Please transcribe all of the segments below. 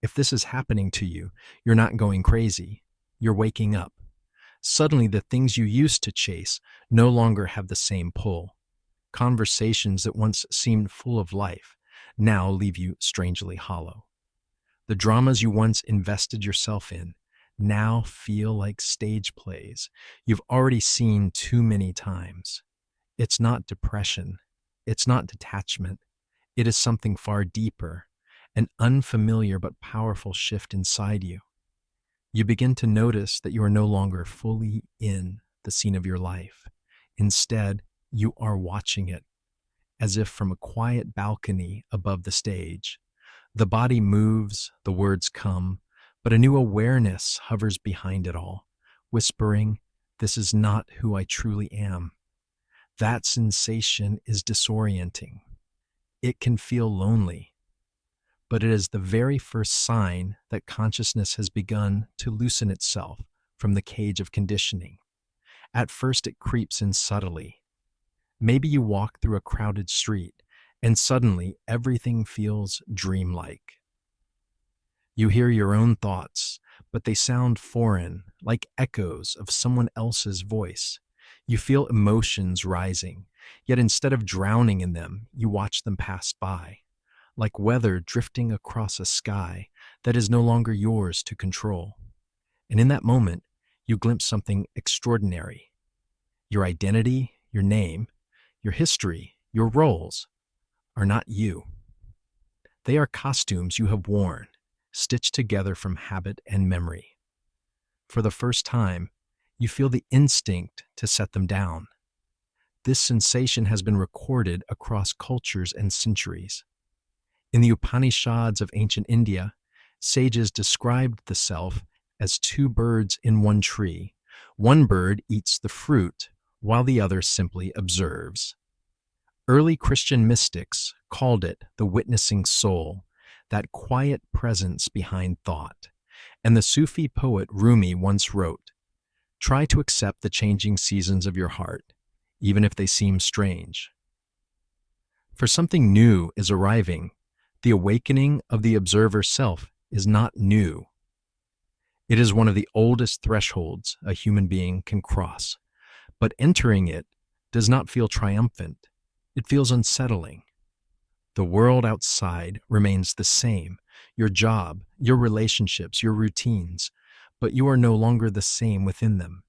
If this is happening to you, you're not going crazy. You're waking up. Suddenly, the things you used to chase no longer have the same pull. Conversations that once seemed full of life now leave you strangely hollow. The dramas you once invested yourself in now feel like stage plays you've already seen too many times. It's not depression. It's not detachment. It is something far deeper, an unfamiliar but powerful shift inside you. You begin to notice that you are no longer fully in the scene of your life. Instead, you are watching it, as if from a quiet balcony above the stage. The body moves, the words come, but a new awareness hovers behind it all, whispering, "This is not who I truly am." That sensation is disorienting. It can feel lonely, but it is the very first sign that consciousness has begun to loosen itself from the cage of conditioning. At first, it creeps in subtly. Maybe you walk through a crowded street, and suddenly everything feels dreamlike. You hear your own thoughts, but they sound foreign, like echoes of someone else's voice. You feel emotions rising, yet instead of drowning in them, you watch them pass by, like weather drifting across a sky that is no longer yours to control. And in that moment, you glimpse something extraordinary. Your identity, your name, your history, your roles are not you. They are costumes you have worn, stitched together from habit and memory. For the first time, you feel the instinct to set them down. This sensation has been recorded across cultures and centuries. In the Upanishads of ancient India, sages described the self as two birds in one tree. One bird eats the fruit, while the other simply observes. Early Christian mystics called it the witnessing soul, that quiet presence behind thought. And the Sufi poet Rumi once wrote, "Try to accept the changing seasons of your heart, even if they seem strange." For something new is arriving. The awakening of the observer self is not new. It is one of the oldest thresholds a human being can cross. But entering it does not feel triumphant. It feels unsettling. The world outside remains the same, your job, your relationships, your routines, but you are no longer the same within them.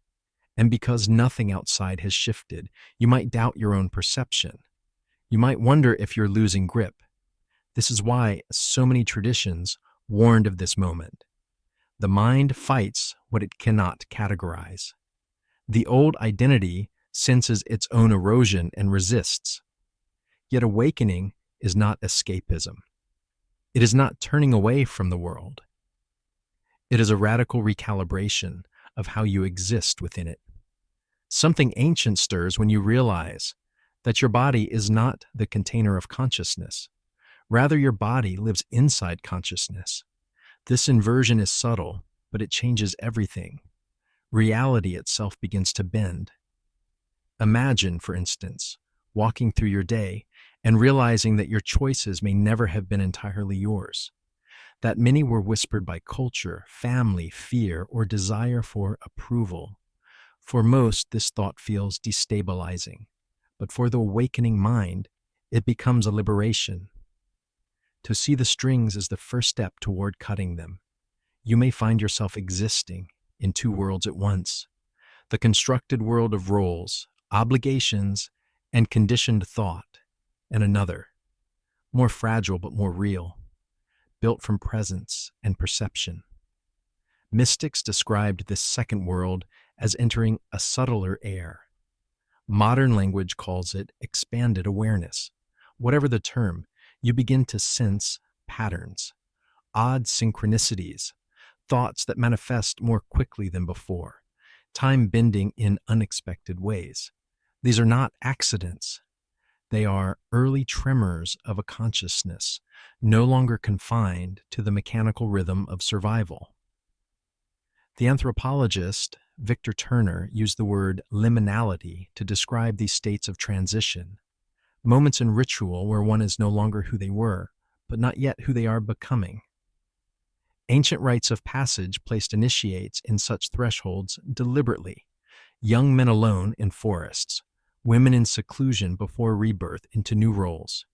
And because nothing outside has shifted, you might doubt your own perception. You might wonder if you're losing grip. This is why so many traditions warned of this moment. The mind fights what it cannot categorize. The old identity senses its own erosion and resists. Yet awakening is not escapism. It is not turning away from the world. It is a radical recalibration of how you exist within it. Something ancient stirs when you realize that your body is not the container of consciousness. Rather, your body lives inside consciousness. This inversion is subtle, but it changes everything. Reality itself begins to bend. Imagine, for instance, walking through your day and realizing that your choices may never have been entirely yours, that many were whispered by culture, family, fear, or desire for approval. For most, this thought feels destabilizing, but for the awakening mind, it becomes a liberation. To see the strings is the first step toward cutting them. You may find yourself existing in two worlds at once: the constructed world of roles, obligations, and conditioned thought, and another, more fragile but more real, built from presence and perception. Mystics described this second world as entering a subtler air. Modern language calls it expanded awareness. Whatever the term, you begin to sense patterns, odd synchronicities, thoughts that manifest more quickly than before, time bending in unexpected ways. These are not accidents. They are early tremors of a consciousness, no longer confined to the mechanical rhythm of survival. The anthropologist Victor Turner used the word liminality to describe these states of transition, moments in ritual where one is no longer who they were, but not yet who they are becoming. Ancient rites of passage placed initiates in such thresholds deliberately. Young men alone in forests, women in seclusion before rebirth into new roles.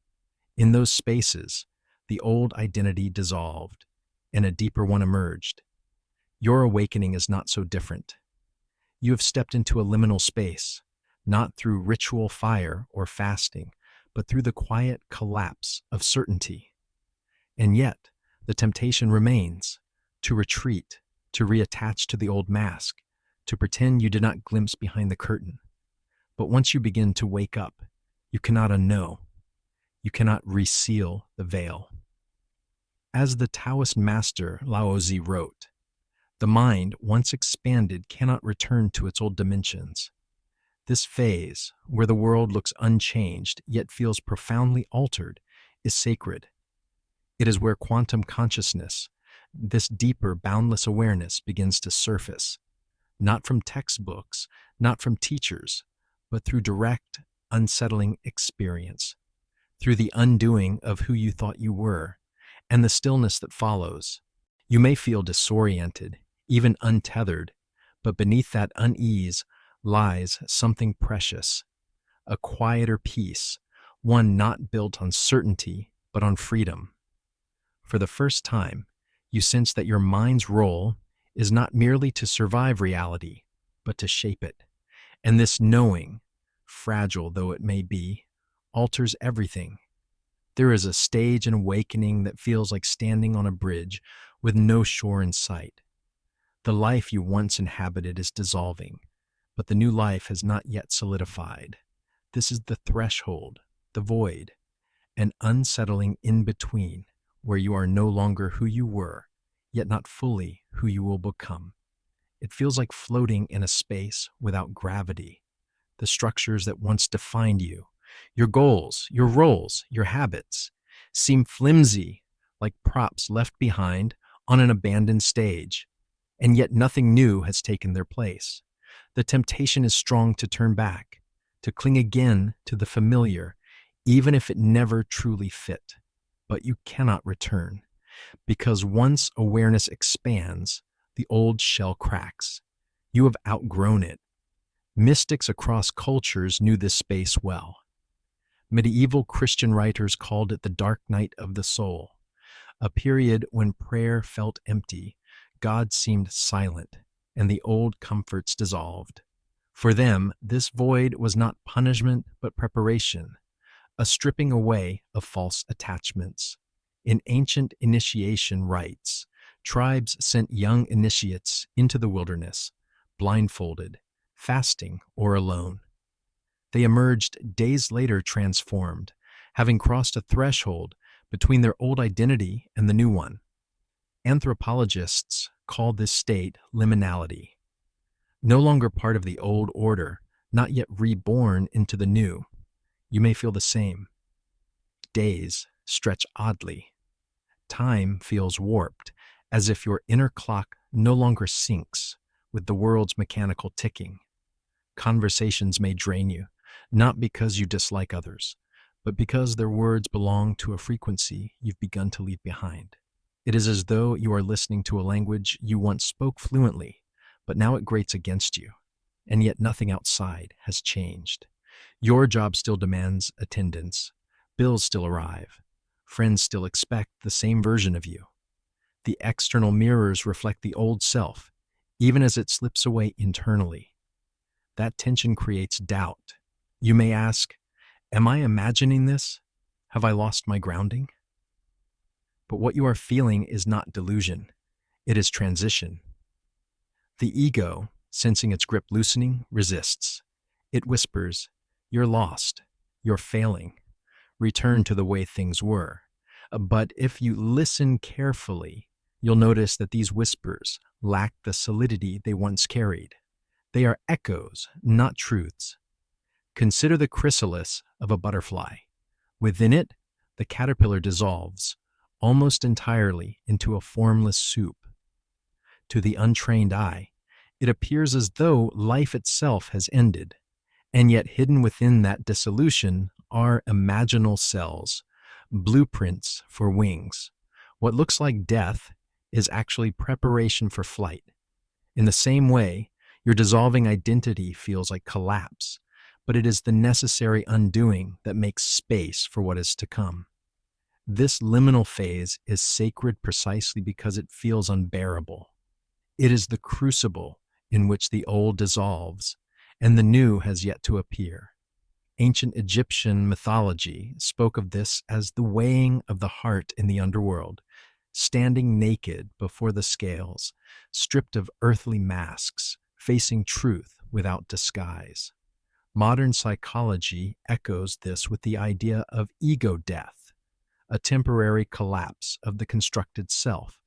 In those spaces, the old identity dissolved, and a deeper one emerged. Your awakening is not so different. You have stepped into a liminal space, not through ritual fire or fasting, but through the quiet collapse of certainty. And yet, the temptation remains to retreat, to reattach to the old mask, to pretend you did not glimpse behind the curtain. But once you begin to wake up, you cannot unknow. You cannot reseal the veil. As the Taoist master Lao Tzu wrote, the mind, once expanded, cannot return to its old dimensions. This phase, where the world looks unchanged yet feels profoundly altered, is sacred. It is where quantum consciousness, this deeper, boundless awareness, begins to surface, not from textbooks, not from teachers, but through direct, unsettling experience, through the undoing of who you thought you were, and the stillness that follows. You may feel disoriented, even untethered, but beneath that unease lies something precious, a quieter peace, one not built on certainty, but on freedom. For the first time, you sense that your mind's role is not merely to survive reality, but to shape it. And this knowing, fragile though it may be, alters everything. There is a stage in awakening that feels like standing on a bridge with no shore in sight. The life you once inhabited is dissolving, but the new life has not yet solidified. This is the threshold, the void, an unsettling in-between where you are no longer who you were, yet not fully who you will become. It feels like floating in a space without gravity. The structures that once defined you, your goals, your roles, your habits, seem flimsy, like props left behind on an abandoned stage, and yet nothing new has taken their place. The temptation is strong to turn back, to cling again to the familiar, even if it never truly fit. But you cannot return, because once awareness expands, the old shell cracks. You have outgrown it. Mystics across cultures knew this space well. Medieval Christian writers called it the dark night of the soul, a period when prayer felt empty, God seemed silent, and the old comforts dissolved. For them, this void was not punishment but preparation, a stripping away of false attachments. In ancient initiation rites, tribes sent young initiates into the wilderness, blindfolded, fasting, or alone. They emerged days later transformed, having crossed a threshold between their old identity and the new one. Anthropologists call this state liminality. No longer part of the old order, not yet reborn into the new. You may feel the same. Days stretch oddly. Time feels warped, as if your inner clock no longer syncs with the world's mechanical ticking. Conversations may drain you, not because you dislike others, but because their words belong to a frequency you've begun to leave behind. It is as though you are listening to a language you once spoke fluently, but now it grates against you, and yet nothing outside has changed. Your job still demands attendance. Bills still arrive. Friends still expect the same version of you. The external mirrors reflect the old self, even as it slips away internally. That tension creates doubt. You may ask, am I imagining this? Have I lost my grounding? But what you are feeling is not delusion. It is transition. The ego, sensing its grip loosening, resists. It whispers, you're lost. You're failing. Return to the way things were. But if you listen carefully, you'll notice that these whispers lack the solidity they once carried. They are echoes, not truths. Consider the chrysalis of a butterfly. Within it, the caterpillar dissolves, almost entirely into a formless soup. To the untrained eye, it appears as though life itself has ended, and yet hidden within that dissolution are imaginal cells, blueprints for wings. What looks like death is actually preparation for flight. In the same way, your dissolving identity feels like collapse, but it is the necessary undoing that makes space for what is to come. This liminal phase is sacred precisely because it feels unbearable. It is the crucible in which the old dissolves and the new has yet to appear. Ancient Egyptian mythology spoke of this as the weighing of the heart in the underworld, standing naked before the scales, stripped of earthly masks, facing truth without disguise. Modern psychology echoes this with the idea of ego death, a temporary collapse of the constructed self,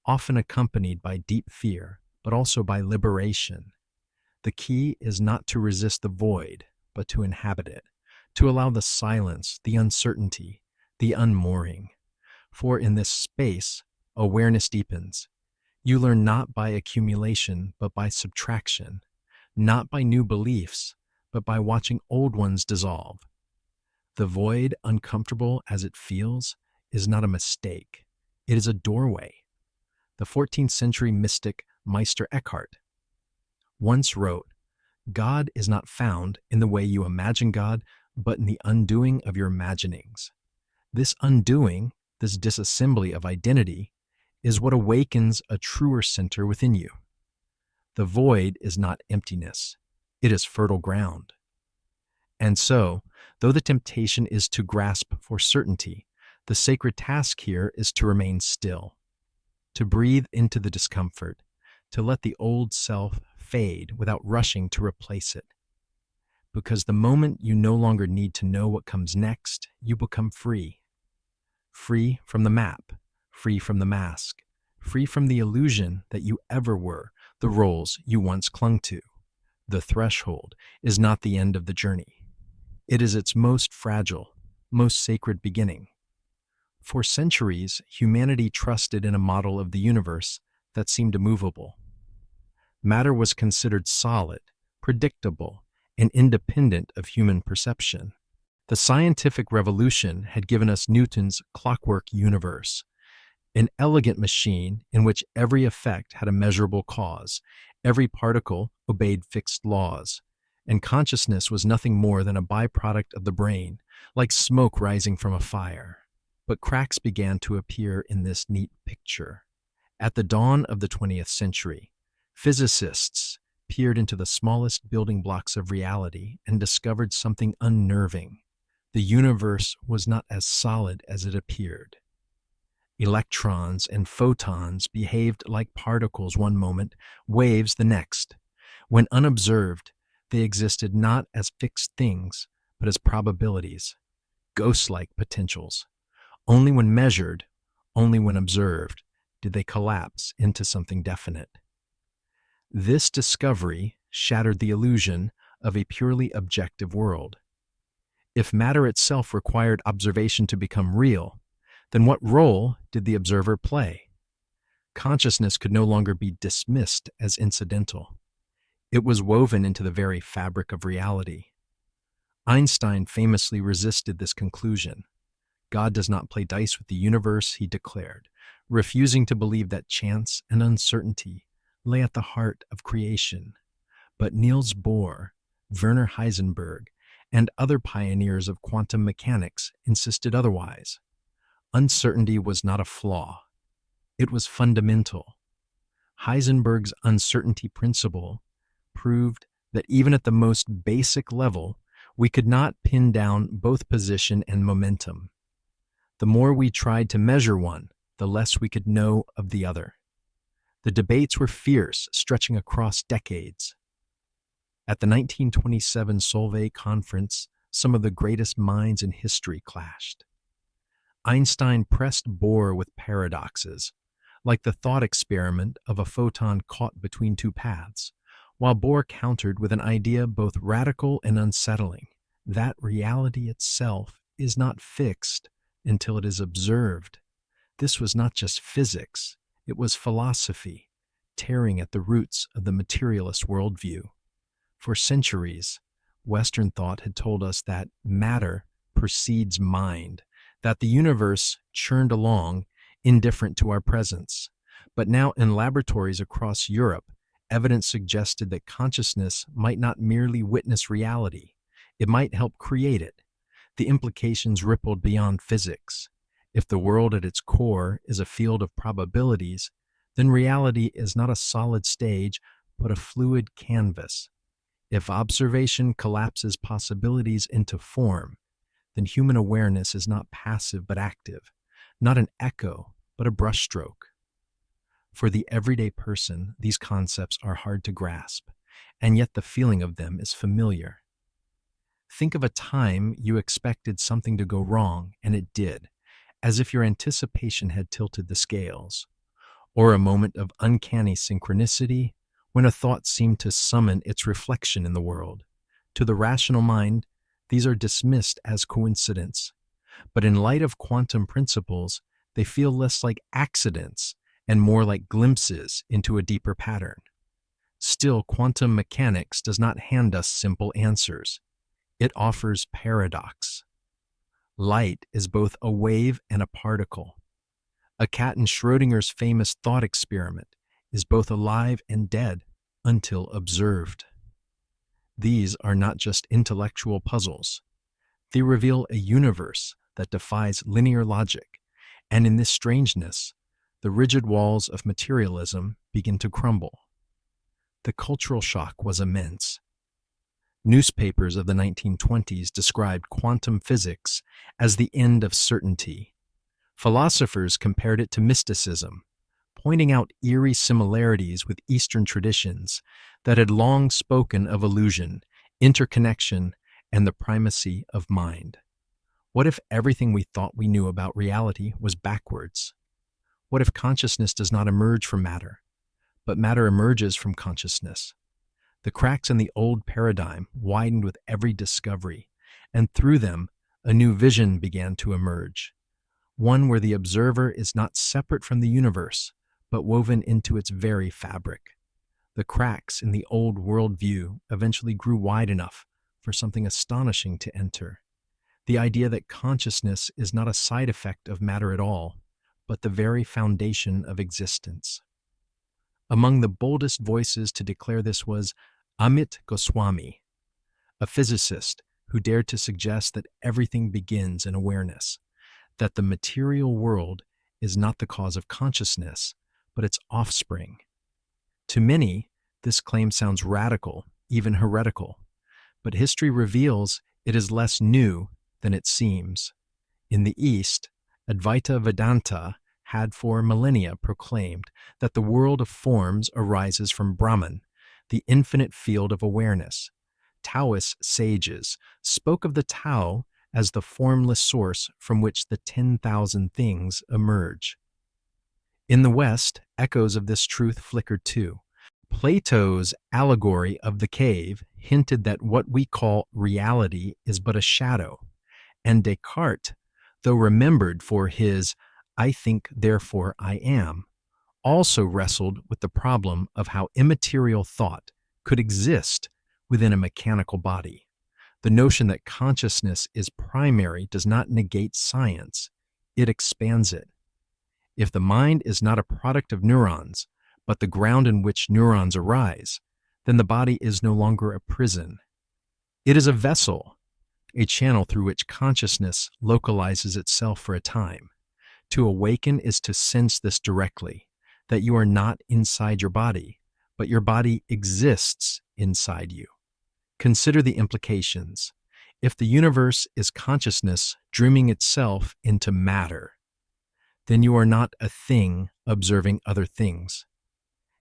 often accompanied by deep fear, but also by liberation. The key is not to resist the void, but to inhabit it, to allow the silence, the uncertainty, the unmooring. For in this space, awareness deepens. You learn not by accumulation, but by subtraction, not by new beliefs, but by watching old ones dissolve. The void, uncomfortable as it feels, is not a mistake. It is a doorway. The 14th century mystic Meister Eckhart once wrote, "God is not found in the way you imagine God, but in the undoing of your imaginings." This undoing, this disassembly of identity, is what awakens a truer center within you. The void is not emptiness, it is fertile ground. And so, though the temptation is to grasp for certainty, the sacred task here is to remain still, to breathe into the discomfort, to let the old self fade without rushing to replace it. Because the moment you no longer need to know what comes next, you become free. Free from the map, free from the mask, free from the illusion that you ever were, the roles you once clung to. The threshold is not the end of the journey. It is its most fragile, most sacred beginning. For centuries, humanity trusted in a model of the universe that seemed immovable. Matter was considered solid, predictable, and independent of human perception. The scientific revolution had given us Newton's clockwork universe, an elegant machine in which every effect had a measurable cause, every particle obeyed fixed laws, and consciousness was nothing more than a byproduct of the brain, like smoke rising from a fire. But cracks began to appear in this neat picture. At the dawn of the 20th century, physicists peered into the smallest building blocks of reality and discovered something unnerving. The universe was not as solid as it appeared. Electrons and photons behaved like particles one moment, waves the next. When unobserved, they existed not as fixed things, but as probabilities, ghost-like potentials. Only when measured, only when observed, did they collapse into something definite. This discovery shattered the illusion of a purely objective world. If matter itself required observation to become real, then what role did the observer play? Consciousness could no longer be dismissed as incidental. It was woven into the very fabric of reality. Einstein famously resisted this conclusion. God does not play dice with the universe, he declared, refusing to believe that chance and uncertainty lay at the heart of creation. But Niels Bohr, Werner Heisenberg, and other pioneers of quantum mechanics insisted otherwise. Uncertainty was not a flaw. It was fundamental. Heisenberg's uncertainty principle proved that even at the most basic level, we could not pin down both position and momentum. The more we tried to measure one, the less we could know of the other. The debates were fierce, stretching across decades. At the 1927 Solvay Conference, some of the greatest minds in history clashed. Einstein pressed Bohr with paradoxes, like the thought experiment of a photon caught between two paths, while Bohr countered with an idea both radical and unsettling, that reality itself is not fixed until it is observed. This was not just physics, it was philosophy, tearing at the roots of the materialist worldview. For centuries, Western thought had told us that matter precedes mind, that the universe churned along indifferent to our presence. But now, in laboratories across Europe, evidence suggested that consciousness might not merely witness reality, it might help create it. The implications rippled beyond physics. If the world at its core is a field of probabilities, then reality is not a solid stage, but a fluid canvas. If observation collapses possibilities into form, then human awareness is not passive but active, not an echo, but a brushstroke. For the everyday person, these concepts are hard to grasp, and yet the feeling of them is familiar. Think of a time you expected something to go wrong, and it did, as if your anticipation had tilted the scales, or a moment of uncanny synchronicity when a thought seemed to summon its reflection in the world. To the rational mind, these are dismissed as coincidence, but in light of quantum principles, they feel less like accidents and more like glimpses into a deeper pattern. Still, quantum mechanics does not hand us simple answers. It offers paradox. Light is both a wave and a particle. A cat in Schrödinger's famous thought experiment is both alive and dead until observed. These are not just intellectual puzzles. They reveal a universe that defies linear logic, and in this strangeness, the rigid walls of materialism begin to crumble. The cultural shock was immense. Newspapers of the 1920s described quantum physics as the end of certainty. Philosophers compared it to mysticism, pointing out eerie similarities with Eastern traditions that had long spoken of illusion, interconnection, and the primacy of mind. What if everything we thought we knew about reality was backwards? What if consciousness does not emerge from matter, but matter emerges from consciousness? The cracks in the old paradigm widened with every discovery, and through them, a new vision began to emerge. One where the observer is not separate from the universe, but woven into its very fabric. The cracks in the old worldview eventually grew wide enough for something astonishing to enter. The idea that consciousness is not a side effect of matter at all, but the very foundation of existence. Among the boldest voices to declare this was Amit Goswami, a physicist who dared to suggest that everything begins in awareness, that the material world is not the cause of consciousness, but its offspring. To many, this claim sounds radical, even heretical, but history reveals it is less new than it seems. In the East, Advaita Vedanta had for millennia proclaimed that the world of forms arises from Brahman, the infinite field of awareness. Taoist sages spoke of the Tao as the formless source from which the 10,000 things emerge. In the West, echoes of this truth flickered too. Plato's allegory of the cave hinted that what we call reality is but a shadow, and Descartes, though remembered for his "I think, therefore I am," also wrestled with the problem of how immaterial thought could exist within a mechanical body. The notion that consciousness is primary does not negate science, it expands it. If the mind is not a product of neurons, but the ground in which neurons arise, then the body is no longer a prison. It is a vessel, a channel through which consciousness localizes itself for a time. To awaken is to sense this directly, that you are not inside your body, but your body exists inside you. Consider the implications. If the universe is consciousness dreaming itself into matter, then you are not a thing observing other things.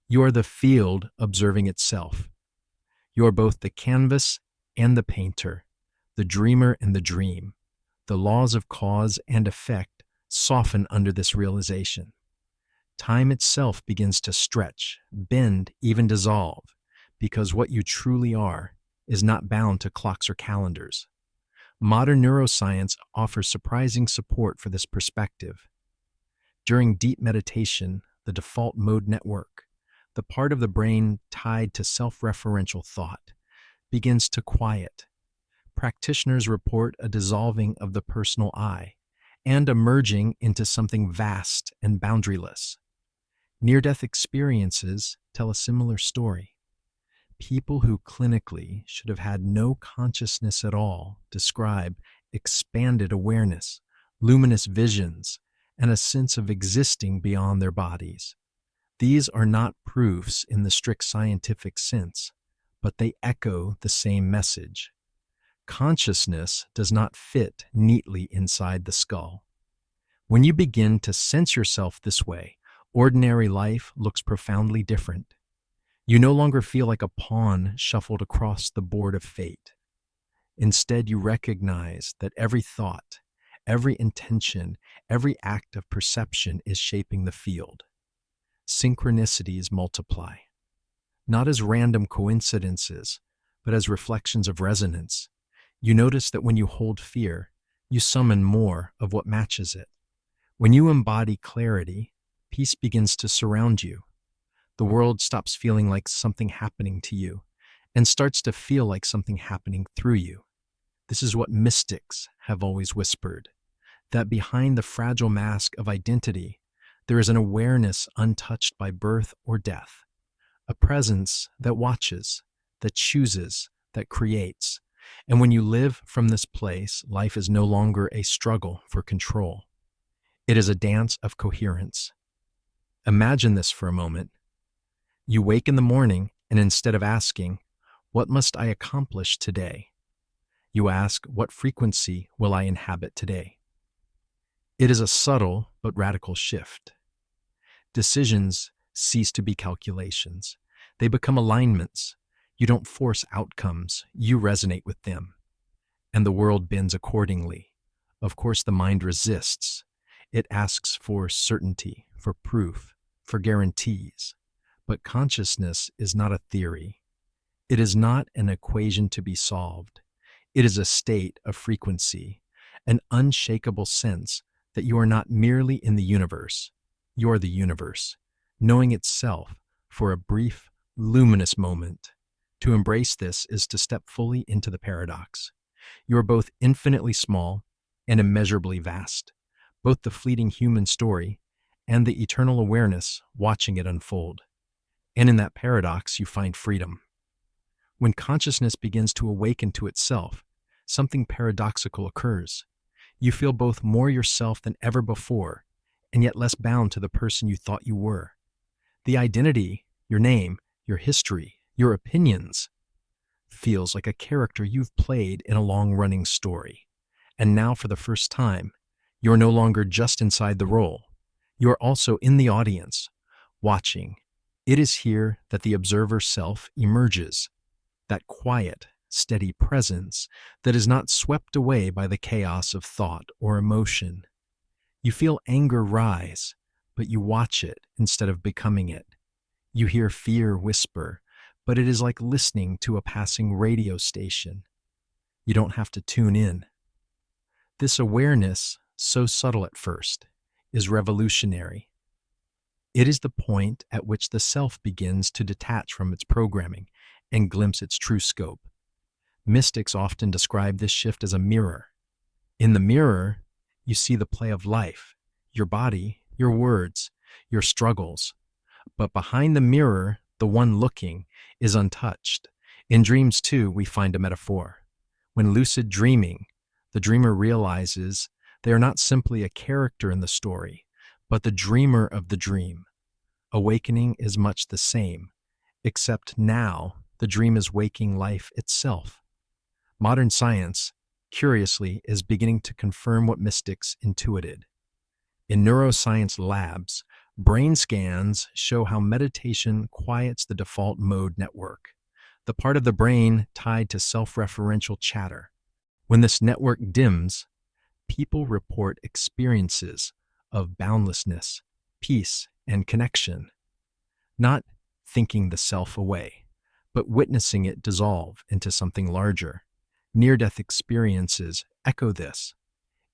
You are the field observing itself. You are both the canvas and the painter, the dreamer and the dream. The laws of cause and effect soften under this realization. Time itself begins to stretch, bend, even dissolve, because what you truly are is not bound to clocks or calendars. Modern neuroscience offers surprising support for this perspective. During deep meditation, the default mode network, the part of the brain tied to self-referential thought, begins to quiet. Practitioners report a dissolving of the personal I and a merging into something vast and boundaryless. Near-death experiences tell a similar story. People who clinically should have had no consciousness at all describe expanded awareness, luminous visions, and a sense of existing beyond their bodies. These are not proofs in the strict scientific sense, but they echo the same message. Consciousness does not fit neatly inside the skull. When you begin to sense yourself this way, ordinary life looks profoundly different. You no longer feel like a pawn shuffled across the board of fate. Instead, you recognize that every thought, every intention, every act of perception is shaping the field. Synchronicities multiply, not as random coincidences, but as reflections of resonance. You notice that when you hold fear, you summon more of what matches it. When you embody clarity, peace begins to surround you. The world stops feeling like something happening to you and starts to feel like something happening through you. This is what mystics have always whispered, that behind the fragile mask of identity, there is an awareness untouched by birth or death, a presence that watches, that chooses, that creates. And when you live from this place, life is no longer a struggle for control. It is a dance of coherence. Imagine this for a moment. You wake in the morning, and instead of asking, "What must I accomplish today?" you ask, "What frequency will I inhabit today?" It is a subtle but radical shift. Decisions cease to be calculations. They become alignments. You don't force outcomes, you resonate with them. And the world bends accordingly. Of course, the mind resists. It asks for certainty, for proof, for guarantees. But consciousness is not a theory. It is not an equation to be solved. It is a state of frequency, an unshakable sense that you are not merely in the universe. You are the universe, knowing itself for a brief, luminous moment. To embrace this is to step fully into the paradox. You are both infinitely small and immeasurably vast, both the fleeting human story and the eternal awareness watching it unfold. And in that paradox, you find freedom. When consciousness begins to awaken to itself, something paradoxical occurs. You feel both more yourself than ever before, and yet less bound to the person you thought you were. The identity, your name, your history, your opinions, feels like a character you've played in a long-running story. And now, for the first time, you're no longer just inside the role. You're also in the audience, watching. It is here that the observer self emerges, that quiet, steady presence that is not swept away by the chaos of thought or emotion. You feel anger rise, but you watch it instead of becoming it. You hear fear whisper, but it is like listening to a passing radio station. You don't have to tune in. This awareness, so subtle at first, is revolutionary. It is the point at which the self begins to detach from its programming and glimpse its true scope. Mystics often describe this shift as a mirror. In the mirror, you see the play of life, your body, your words, your struggles. But behind the mirror, the one looking is untouched. In dreams, too, we find a metaphor. When lucid dreaming, the dreamer realizes they are not simply a character in the story, but the dreamer of the dream. Awakening is much the same, except now the dream is waking life itself. Modern science, curiously, is beginning to confirm what mystics intuited. In neuroscience labs, brain scans show how meditation quiets the default mode network, the part of the brain tied to self-referential chatter. When this network dims, people report experiences of boundlessness, peace, and connection, not thinking the self away, but witnessing it dissolve into something larger. Near-death experiences echo this.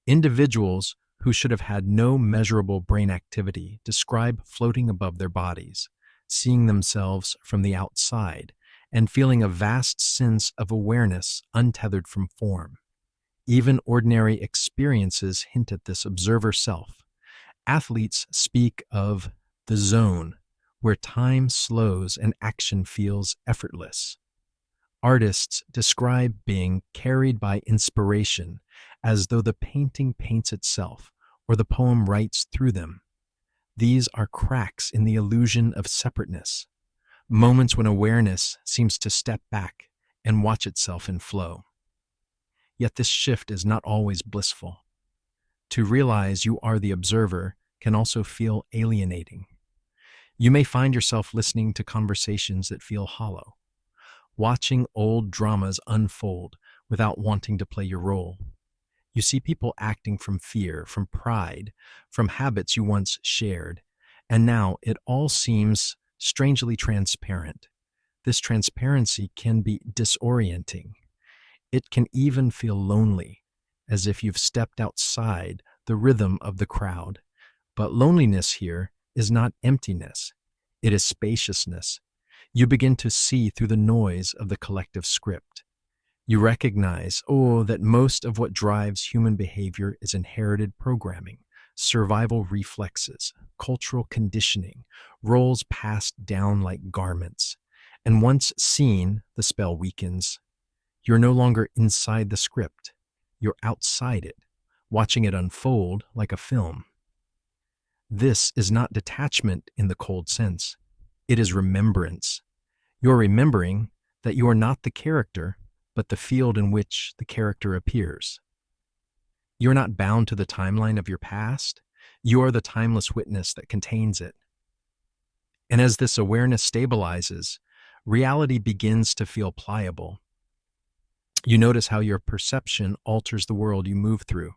Individuals who should have had no measurable brain activity describe floating above their bodies, seeing themselves from the outside, and feeling a vast sense of awareness untethered from form. Even ordinary experiences hint at this observer self. Athletes speak of the zone where time slows and action feels effortless. Artists describe being carried by inspiration as though the painting paints itself or the poem writes through them. These are cracks in the illusion of separateness, moments when awareness seems to step back and watch itself in flow. Yet this shift is not always blissful. To realize you are the observer can also feel alienating. You may find yourself listening to conversations that feel hollow, watching old dramas unfold without wanting to play your role. You see people acting from fear, from pride, from habits you once shared, and now it all seems strangely transparent. This transparency can be disorienting. It can even feel lonely, as if you've stepped outside the rhythm of the crowd. But loneliness here is not emptiness, it is spaciousness. You begin to see through the noise of the collective script. You recognize, that most of what drives human behavior is inherited programming, survival reflexes, cultural conditioning, roles passed down like garments. And once seen, the spell weakens. You're no longer inside the script. You're outside it, watching it unfold like a film. This is not detachment in the cold sense. It is remembrance. You're remembering that you are not the character, but the field in which the character appears. You're not bound to the timeline of your past. You are the timeless witness that contains it. And as this awareness stabilizes, reality begins to feel pliable. You notice how your perception alters the world you move through,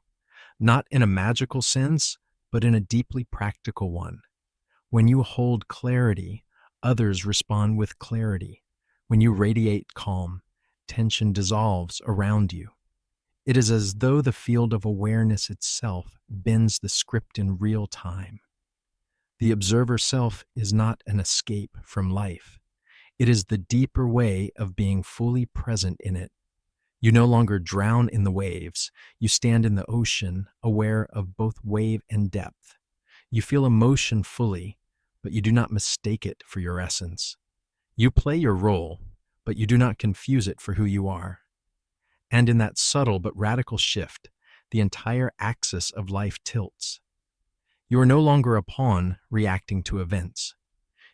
not in a magical sense, but in a deeply practical one. When you hold clarity, others respond with clarity. When you radiate calm, tension dissolves around you. It is as though the field of awareness itself bends the script in real time. The observer self is not an escape from life. It is the deeper way of being fully present in it. You no longer drown in the waves. You stand in the ocean, aware of both wave and depth. You feel emotion fully, but you do not mistake it for your essence. You play your role, but you do not confuse it for who you are. And in that subtle but radical shift, the entire axis of life tilts. You are no longer a pawn reacting to events.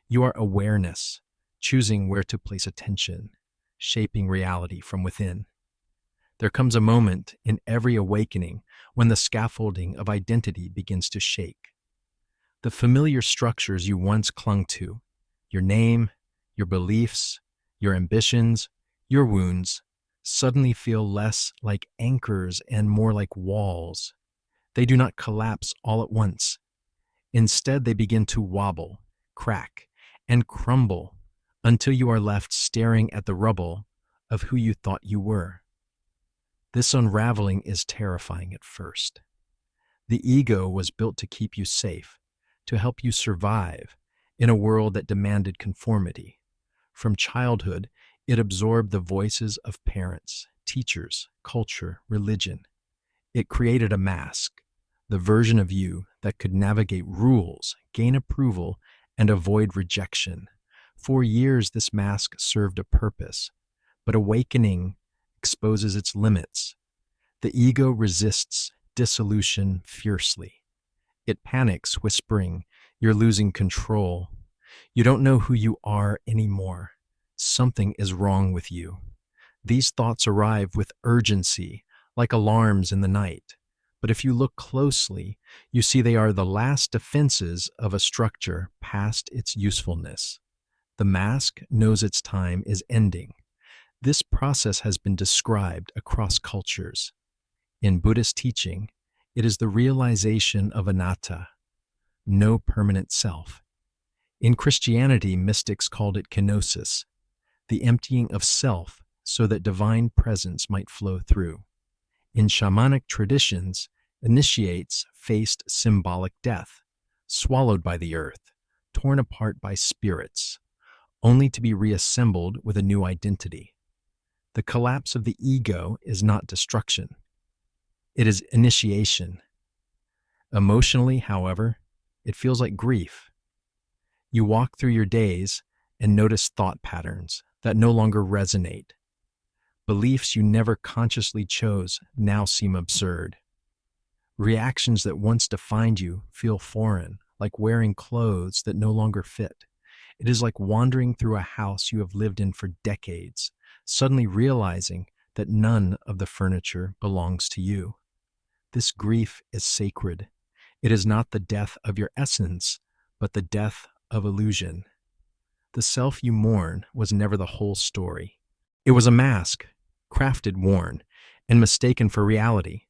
You are awareness, choosing where to place attention, shaping reality from within. There comes a moment in every awakening when the scaffolding of identity begins to shake. The familiar structures you once clung to, your name, your beliefs, your ambitions, your wounds, suddenly feel less like anchors and more like walls. They do not collapse all at once. Instead, they begin to wobble, crack, and crumble until you are left staring at the rubble of who you thought you were. This unraveling is terrifying at first. The ego was built to keep you safe, to help you survive in a world that demanded conformity. From childhood, it absorbed the voices of parents, teachers, culture, religion. It created a mask, the version of you that could navigate rules, gain approval, and avoid rejection. For years, this mask served a purpose, but awakening exposes its limits. The ego resists dissolution fiercely. It panics, whispering, "You're losing control. You don't know who you are anymore. Something is wrong with you." These thoughts arrive with urgency, like alarms in the night. But if you look closely, you see they are the last defenses of a structure past its usefulness. The mask knows its time is ending. This process has been described across cultures. In Buddhist teaching, it is the realization of anatta, no permanent self. In Christianity, mystics called it kenosis, the emptying of self so that divine presence might flow through. In shamanic traditions, initiates faced symbolic death, swallowed by the earth, torn apart by spirits, only to be reassembled with a new identity. The collapse of the ego is not destruction. It is initiation. Emotionally, however, it feels like grief. You walk through your days and notice thought patterns that no longer resonate. Beliefs you never consciously chose now seem absurd. Reactions that once defined you feel foreign, like wearing clothes that no longer fit. It is like wandering through a house you have lived in for decades, suddenly realizing that none of the furniture belongs to you. This grief is sacred. It is not the death of your essence, but the death of illusion. The self you mourn was never the whole story. It was a mask, crafted, worn, and mistaken for reality.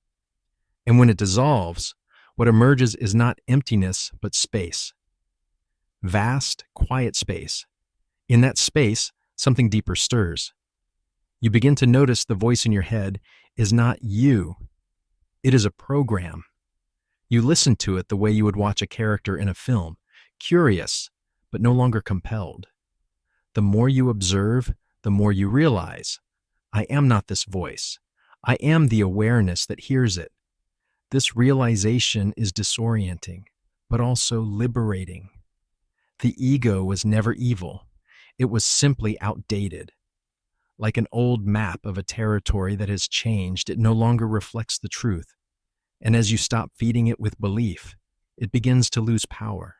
And when it dissolves, what emerges is not emptiness, but space. Vast, quiet space. In that space, something deeper stirs. You begin to notice the voice in your head is not you. It is a program. You listen to it the way you would watch a character in a film, curious, but no longer compelled. The more you observe, the more you realize, I am not this voice. I am the awareness that hears it. This realization is disorienting, but also liberating. The ego was never evil. It was simply outdated. Like an old map of a territory that has changed, it no longer reflects the truth. And as you stop feeding it with belief, it begins to lose power.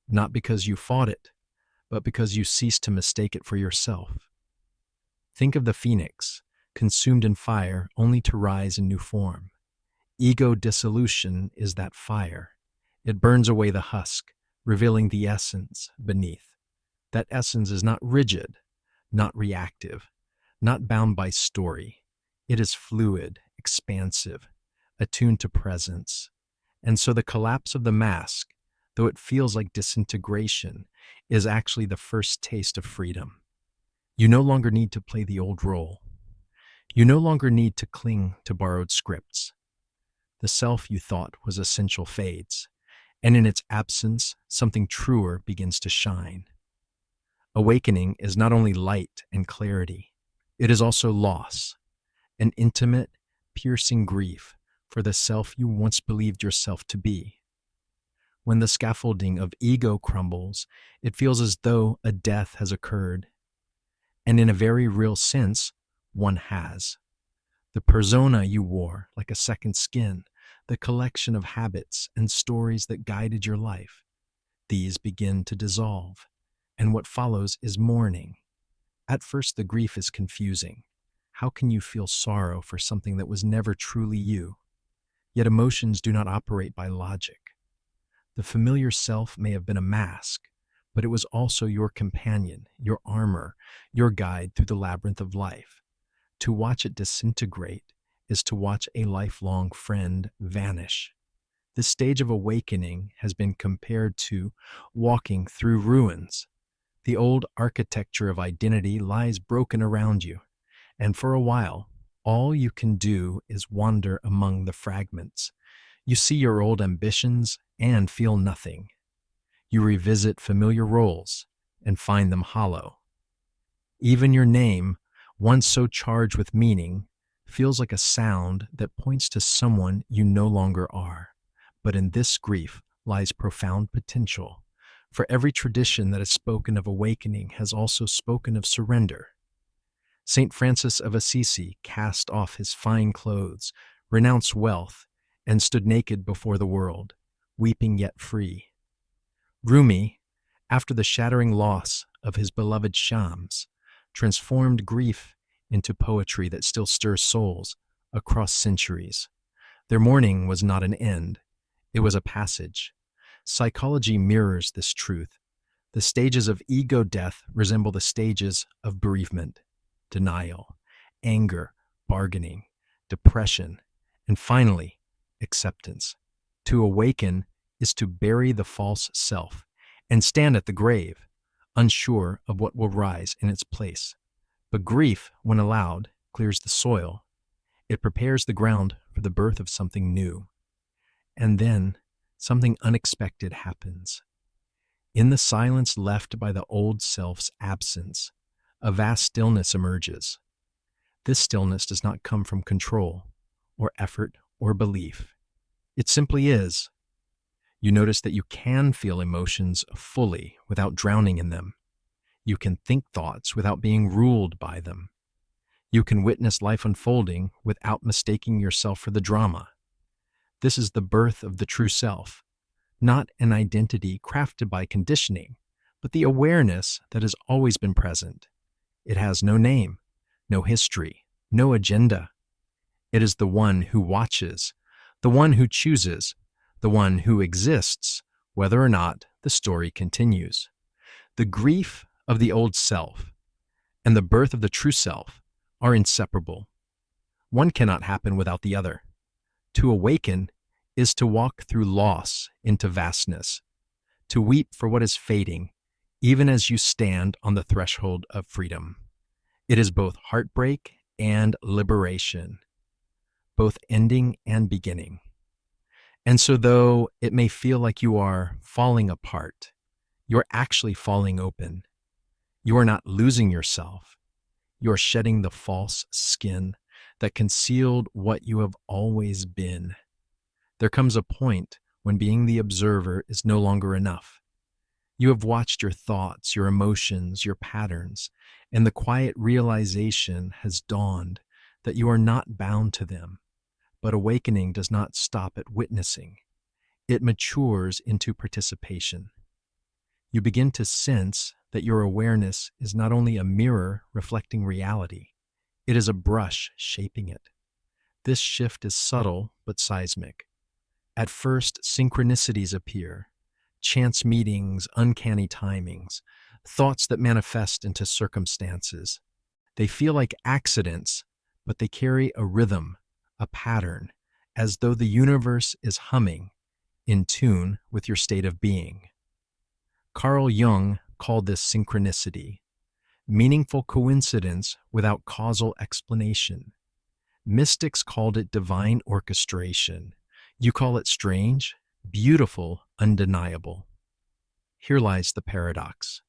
Not because you fought it, but because you ceased to mistake it for yourself. Think of the phoenix, consumed in fire only to rise in new form. Ego dissolution is that fire. It burns away the husk, revealing the essence beneath. That essence is not rigid, not reactive, not bound by story. It is fluid, expansive, attuned to presence. And so the collapse of the mask, though it feels like disintegration, is actually the first taste of freedom. You no longer need to play the old role. You no longer need to cling to borrowed scripts. The self you thought was essential fades, and in its absence, something truer begins to shine. Awakening is not only light and clarity, it is also loss, an intimate, piercing grief for the self you once believed yourself to be. When the scaffolding of ego crumbles, it feels as though a death has occurred. And in a very real sense, one has. The persona you wore like a second skin, the collection of habits and stories that guided your life, these begin to dissolve, and what follows is mourning. At first, the grief is confusing. How can you feel sorrow for something that was never truly you? Yet emotions do not operate by logic. The familiar self may have been a mask, but it was also your companion, your armor, your guide through the labyrinth of life. To watch it disintegrate is to watch a lifelong friend vanish. This stage of awakening has been compared to walking through ruins. The old architecture of identity lies broken around you, and for a while, all you can do is wander among the fragments. You see your old ambitions and feel nothing. You revisit familiar roles and find them hollow. Even your name, once so charged with meaning, feels like a sound that points to someone you no longer are. But in this grief lies profound potential. For every tradition that has spoken of awakening has also spoken of surrender. St. Francis of Assisi cast off his fine clothes, renounced wealth, and stood naked before the world, weeping yet free. Rumi, after the shattering loss of his beloved Shams, transformed grief into poetry that still stirs souls across centuries. Their mourning was not an end, it was a passage. Psychology mirrors this truth. The stages of ego death resemble the stages of bereavement, denial, anger, bargaining, depression, and finally, acceptance. To awaken is to bury the false self and stand at the grave, unsure of what will rise in its place. But grief, when allowed, clears the soil. It prepares the ground for the birth of something new. And then something unexpected happens. In the silence left by the old self's absence, a vast stillness emerges. This stillness does not come from control, or effort, or belief. It simply is. You notice that you can feel emotions fully without drowning in them. You can think thoughts without being ruled by them. You can witness life unfolding without mistaking yourself for the drama. This is the birth of the true self, not an identity crafted by conditioning, but the awareness that has always been present. It has no name, no history, no agenda. It is the one who watches, the one who chooses, the one who exists, whether or not the story continues. The grief of the old self and the birth of the true self are inseparable. One cannot happen without the other. To awaken is to walk through loss into vastness, to weep for what is fading, even as you stand on the threshold of freedom. It is both heartbreak and liberation, both ending and beginning. And so though it may feel like you are falling apart, you're actually falling open. You are not losing yourself. You are shedding the false skin that concealed what you have always been. There comes a point when being the observer is no longer enough. You have watched your thoughts, your emotions, your patterns, and the quiet realization has dawned that you are not bound to them. But awakening does not stop at witnessing. It matures into participation. You begin to sense that your awareness is not only a mirror reflecting reality, it is a brush shaping it. This shift is subtle but seismic. At first, synchronicities appear, chance meetings, uncanny timings, thoughts that manifest into circumstances. They feel like accidents, but they carry a rhythm, a pattern, as though the universe is humming, in tune with your state of being. Carl Jung called this synchronicity, meaningful coincidence without causal explanation. Mystics called it divine orchestration. You call it strange, beautiful, undeniable. Here lies the paradox.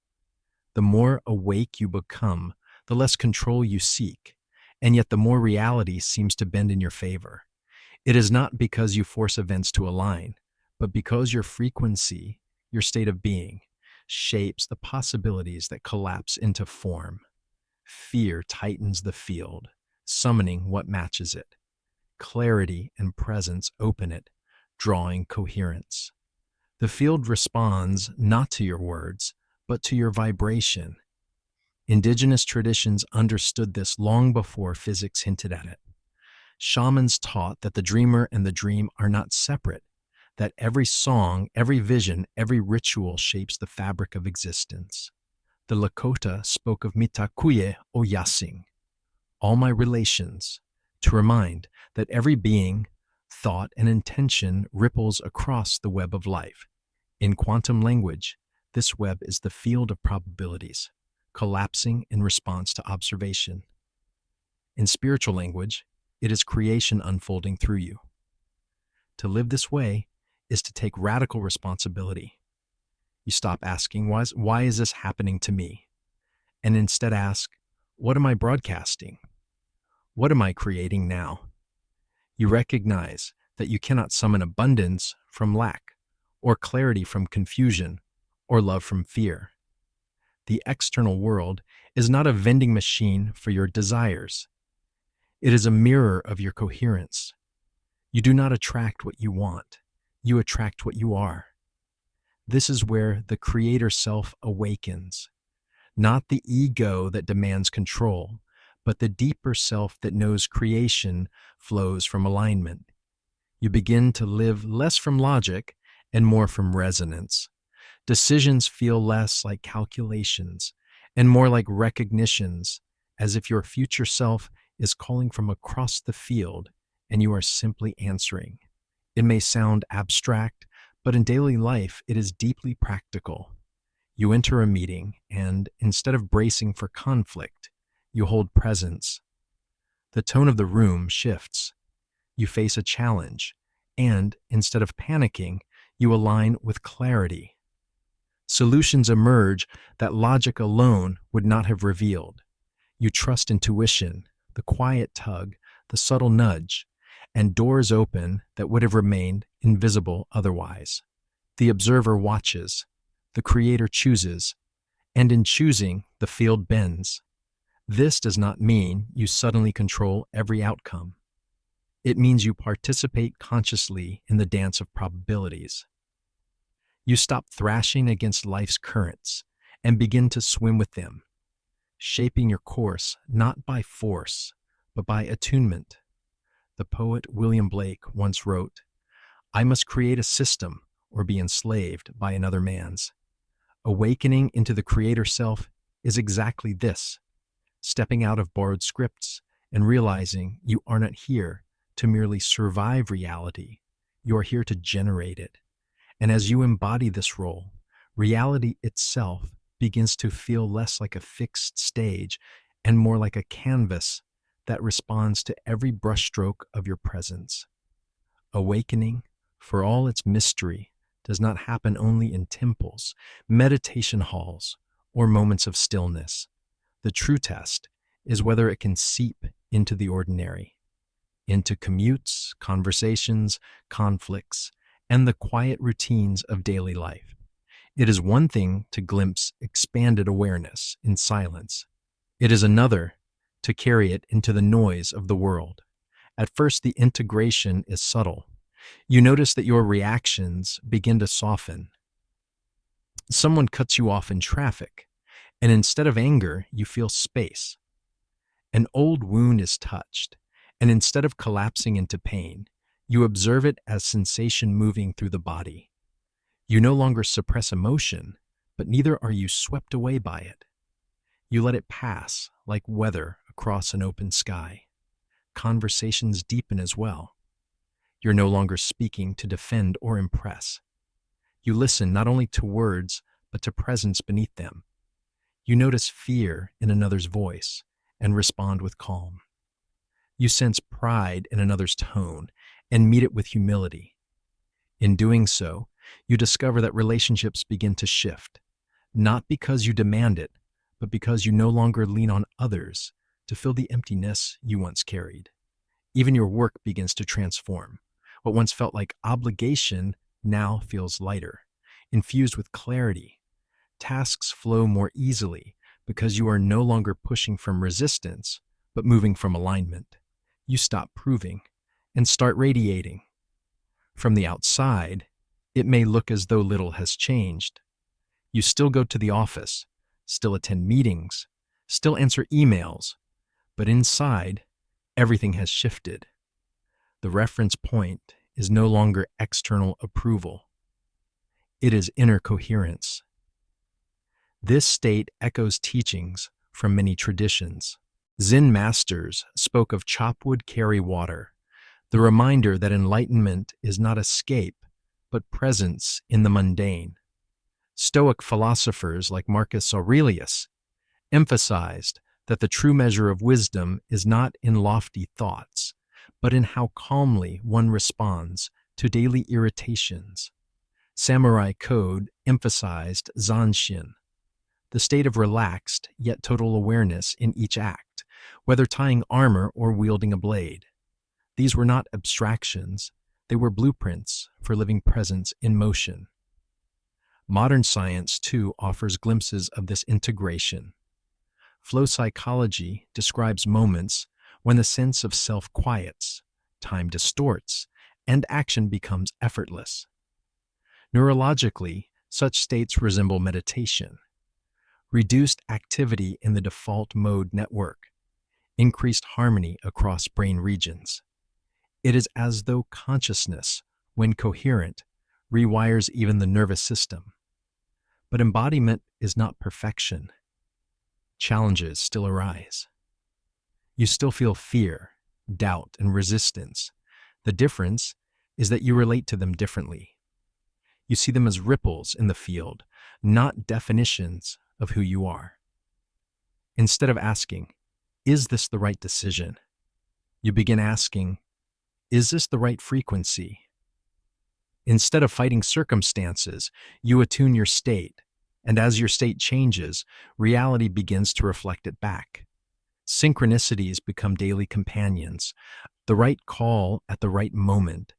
The more awake you become, the less control you seek, and yet the more reality seems to bend in your favor. It is not because you force events to align, but because your frequency, your state of being, shapes the possibilities that collapse into form. Fear tightens the field, summoning what matches it. Clarity and presence open it, drawing coherence. The field responds not to your words, but to your vibration. Indigenous traditions understood this long before physics hinted at it. Shamans taught that the dreamer and the dream are not separate, that every song, every vision, every ritual shapes the fabric of existence. The Lakota spoke of mitakuye o yasing, all my relations, to remind that every being, thought, and intention ripples across the web of life. In quantum language, this web is the field of probabilities, collapsing in response to observation. In spiritual language, it is creation unfolding through you. To live this way is to take radical responsibility. You stop asking, why is this happening to me? And instead ask, what am I broadcasting? What am I creating now? You recognize that you cannot summon abundance from lack, or clarity from confusion, or love from fear. The external world is not a vending machine for your desires. It is a mirror of your coherence. You do not attract what you want. You attract what you are. This is where the creator self awakens, not the ego that demands control, but the deeper self that knows creation flows from alignment. You begin to live less from logic and more from resonance. Decisions feel less like calculations and more like recognitions, as if your future self is calling from across the field and you are simply answering. It may sound abstract, but in daily life it is deeply practical. You enter a meeting and, instead of bracing for conflict, you hold presence. The tone of the room shifts. You face a challenge, and instead of panicking, you align with clarity. Solutions emerge that logic alone would not have revealed. You trust intuition, the quiet tug, the subtle nudge, and doors open that would have remained invisible otherwise. The observer watches, the creator chooses, and in choosing, the field bends. This does not mean you suddenly control every outcome. It means you participate consciously in the dance of probabilities. You stop thrashing against life's currents and begin to swim with them, shaping your course not by force, but by attunement. The poet William Blake once wrote, "I must create a system or be enslaved by another man's." Awakening into the creator self is exactly this, stepping out of borrowed scripts and realizing you are not here to merely survive reality, you are here to generate it. And as you embody this role, reality itself begins to feel less like a fixed stage and more like a canvas that responds to every brushstroke of your presence. Awakening, for all its mystery, does not happen only in temples, meditation halls, or moments of stillness. The true test is whether it can seep into the ordinary, into commutes, conversations, conflicts, and the quiet routines of daily life. It is one thing to glimpse expanded awareness in silence. It is another to carry it into the noise of the world. At first, the integration is subtle. You notice that your reactions begin to soften. Someone cuts you off in traffic, and instead of anger, you feel space. An old wound is touched, and instead of collapsing into pain, you observe it as sensation moving through the body. You no longer suppress emotion, but neither are you swept away by it. You let it pass like weather across an open sky. Conversations deepen as well. You're no longer speaking to defend or impress. You listen not only to words, but to presence beneath them. You notice fear in another's voice and respond with calm. You sense pride in another's tone and meet it with humility. In doing so, you discover that relationships begin to shift, not because you demand it, but because you no longer lean on others to fill the emptiness you once carried. Even your work begins to transform. What once felt like obligation now feels lighter, infused with clarity. Tasks flow more easily because you are no longer pushing from resistance, but moving from alignment. You stop proving and start radiating. From the outside, it may look as though little has changed. You still go to the office, still attend meetings, still answer emails, but inside, everything has shifted. The reference point is no longer external approval. It is inner coherence. This state echoes teachings from many traditions. Zen masters spoke of chop wood, carry water, the reminder that enlightenment is not escape, but presence in the mundane. Stoic philosophers like Marcus Aurelius emphasized that the true measure of wisdom is not in lofty thoughts, but in how calmly one responds to daily irritations. Samurai Code emphasized zanshin, the state of relaxed yet total awareness in each act, whether tying armor or wielding a blade. These were not abstractions, they were blueprints for living presence in motion. Modern science, too, offers glimpses of this integration. Flow psychology describes moments when the sense of self quiets, time distorts, and action becomes effortless. Neurologically, such states resemble meditation. Reduced activity in the default mode network, increased harmony across brain regions. It is as though consciousness, when coherent, rewires even the nervous system. But embodiment is not perfection. Challenges still arise. You still feel fear, doubt, and resistance. The difference is that you relate to them differently. You see them as ripples in the field, not definitions of who you are. Instead of asking, "Is this the right decision?" you begin asking, "Is this the right frequency?" Instead of fighting circumstances, you attune your state, and as your state changes, reality begins to reflect it back. Synchronicities become daily companions, the right call at the right moment,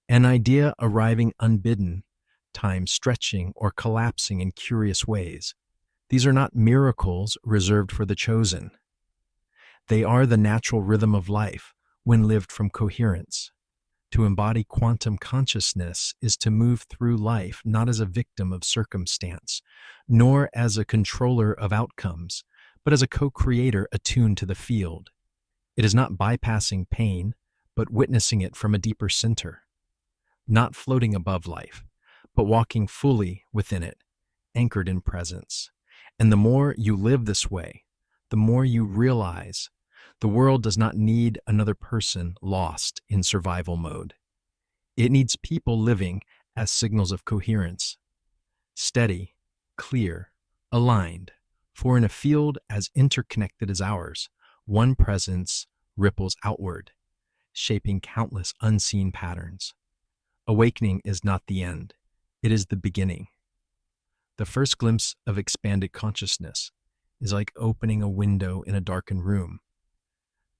an idea arriving unbidden, time stretching or collapsing in curious ways. These are not miracles reserved for the chosen. They are the natural rhythm of life when lived from coherence. To embody quantum consciousness is to move through life not as a victim of circumstance, nor as a controller of outcomes, but as a co-creator attuned to the field. It is not bypassing pain, but witnessing it from a deeper center. Not floating above life, but walking fully within it, anchored in presence. And the more you live this way, the more you realize the world does not need another person lost in survival mode. It needs people living as signals of coherence, steady, clear, aligned, for in a field as interconnected as ours, one presence ripples outward, shaping countless unseen patterns. Awakening is not the end, it is the beginning. The first glimpse of expanded consciousness is like opening a window in a darkened room.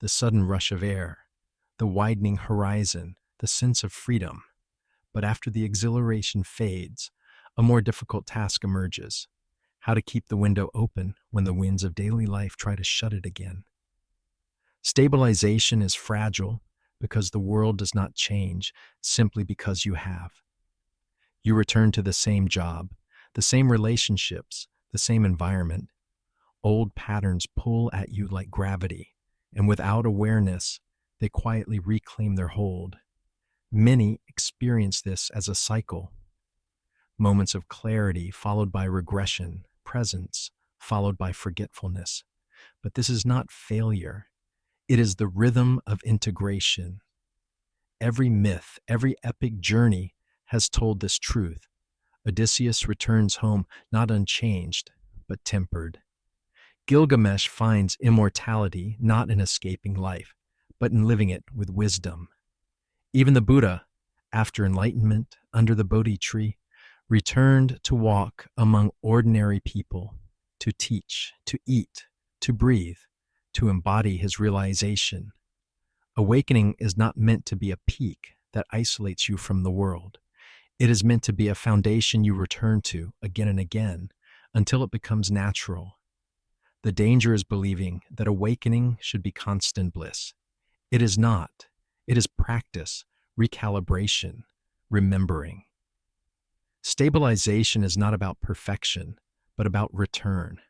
The sudden rush of air, the widening horizon, the sense of freedom. But after the exhilaration fades, a more difficult task emerges: how to keep the window open when the winds of daily life try to shut it again. Stabilization is fragile because the world does not change simply because you have. You return to the same job, the same relationships, the same environment. Old patterns pull at you like gravity, and without awareness, they quietly reclaim their hold. Many experience this as a cycle. Moments of clarity followed by regression, presence followed by forgetfulness. But this is not failure. It is the rhythm of integration. Every myth, every epic journey has told this truth. Odysseus returns home not unchanged, but tempered. Gilgamesh finds immortality not in escaping life, but in living it with wisdom. Even the Buddha, after enlightenment under the Bodhi tree, returned to walk among ordinary people, to teach, to eat, to breathe, to embody his realization. Awakening is not meant to be a peak that isolates you from the world. It is meant to be a foundation you return to again and again until it becomes natural. The danger is believing that awakening should be constant bliss. It is not. It is practice, recalibration, remembering. Stabilization is not about perfection, but about return.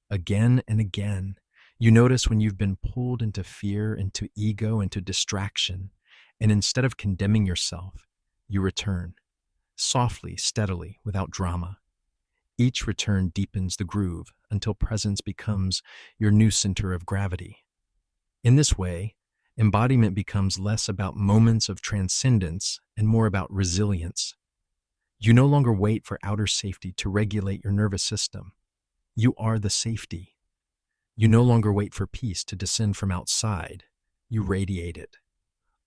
Again and again, you notice when you've been pulled into fear, into ego, into distraction, and instead of condemning yourself, you return, softly, steadily, without drama. Each return deepens the groove until presence becomes your new center of gravity. In this way, embodiment becomes less about moments of transcendence and more about resilience. You no longer wait for outer safety to regulate your nervous system. You are the safety. You no longer wait for peace to descend from outside. You radiate it.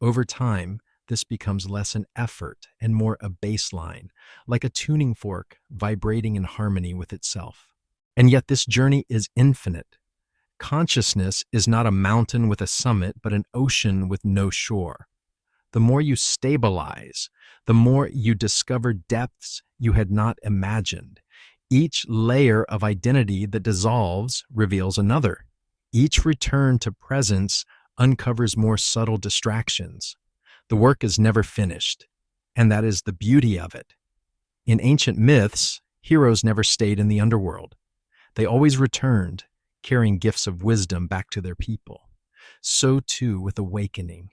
Over time, this becomes less an effort and more a baseline, like a tuning fork vibrating in harmony with itself. And yet this journey is infinite. Consciousness is not a mountain with a summit, but an ocean with no shore. The more you stabilize, the more you discover depths you had not imagined. Each layer of identity that dissolves reveals another. Each return to presence uncovers more subtle distractions. The work is never finished, and that is the beauty of it. In ancient myths, heroes never stayed in the underworld. They always returned, carrying gifts of wisdom back to their people. So too with awakening.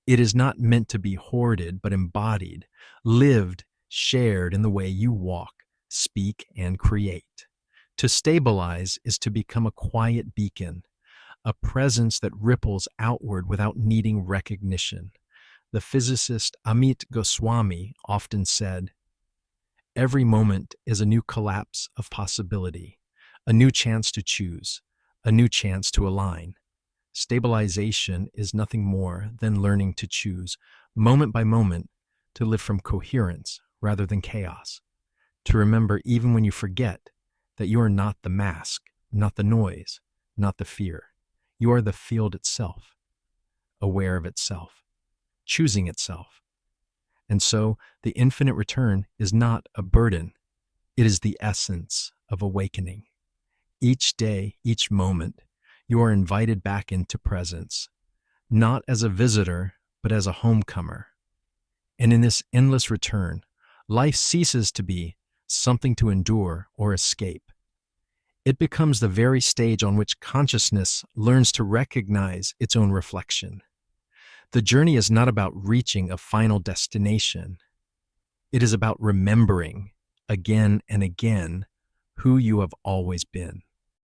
It is not meant to be hoarded, but embodied, lived, shared in the way you walk, speak, and create. To stabilize is to become a quiet beacon, a presence that ripples outward without needing recognition. The physicist Amit Goswami often said, "Every moment is a new collapse of possibility, a new chance to choose, a new chance to align." Stabilization is nothing more than learning to choose, moment by moment, to live from coherence rather than chaos. To remember, even when you forget, that you are not the mask, not the noise, not the fear. You are the field itself, aware of itself, choosing itself. And so the infinite return is not a burden. It is the essence of awakening. Each day, each moment, you are invited back into presence, not as a visitor, but as a homecomer. And in this endless return, life ceases to be something to endure or escape. It becomes the very stage on which consciousness learns to recognize its own reflection. The journey is not about reaching a final destination. It is about remembering, again and again, who you have always been.